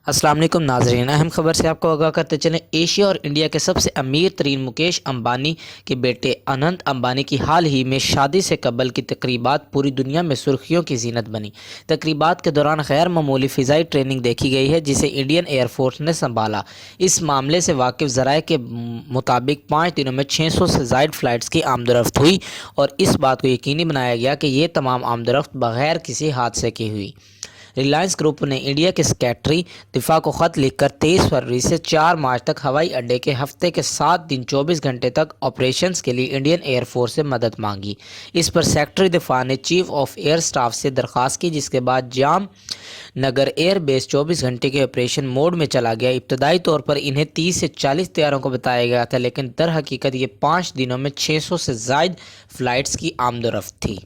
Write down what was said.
السلام علیکم ناظرین، اہم خبر سے آپ کو آگاہ کرتے چلیں۔ ایشیا اور انڈیا کے سب سے امیر ترین مکیش امبانی کے بیٹے اننت امبانی کی حال ہی میں شادی سے قبل کی تقریبات پوری دنیا میں سرخیوں کی زینت بنی۔ تقریبات کے دوران غیر معمولی فضائی ٹریننگ دیکھی گئی ہے جسے انڈین ایئر فورس نے سنبھالا۔ اس معاملے سے واقف ذرائع کے مطابق 5 دنوں میں 600 سے زائد فلائٹس کی آمدورفت ہوئی اور اس بات کو یقینی بنایا گیا کہ یہ تمام آمدورفت بغیر کسی حادثے کی ہوئی۔ ریلائنس گروپ نے انڈیا کے سیکریٹری دفاع کو خط لکھ کر 23 فروری سے 4 مارچ تک ہوائی اڈے کے ہفتے کے 7 دن 24 گھنٹے تک آپریشنز کے لیے انڈین ایئر فورس سے مدد مانگی۔ اس پر سیکریٹری دفاع نے چیف آف ایئر سٹاف سے درخواست کی، جس کے بعد جام نگر ایئر بیس 24 گھنٹے کے آپریشن موڈ میں چلا گیا۔ ابتدائی طور پر انہیں 30 سے 40 طیاروں کو بتایا گیا تھا، لیکن در حقیقت یہ 5 دنوں میں 600 سے زائد فلائٹس کی آمدورفت تھی۔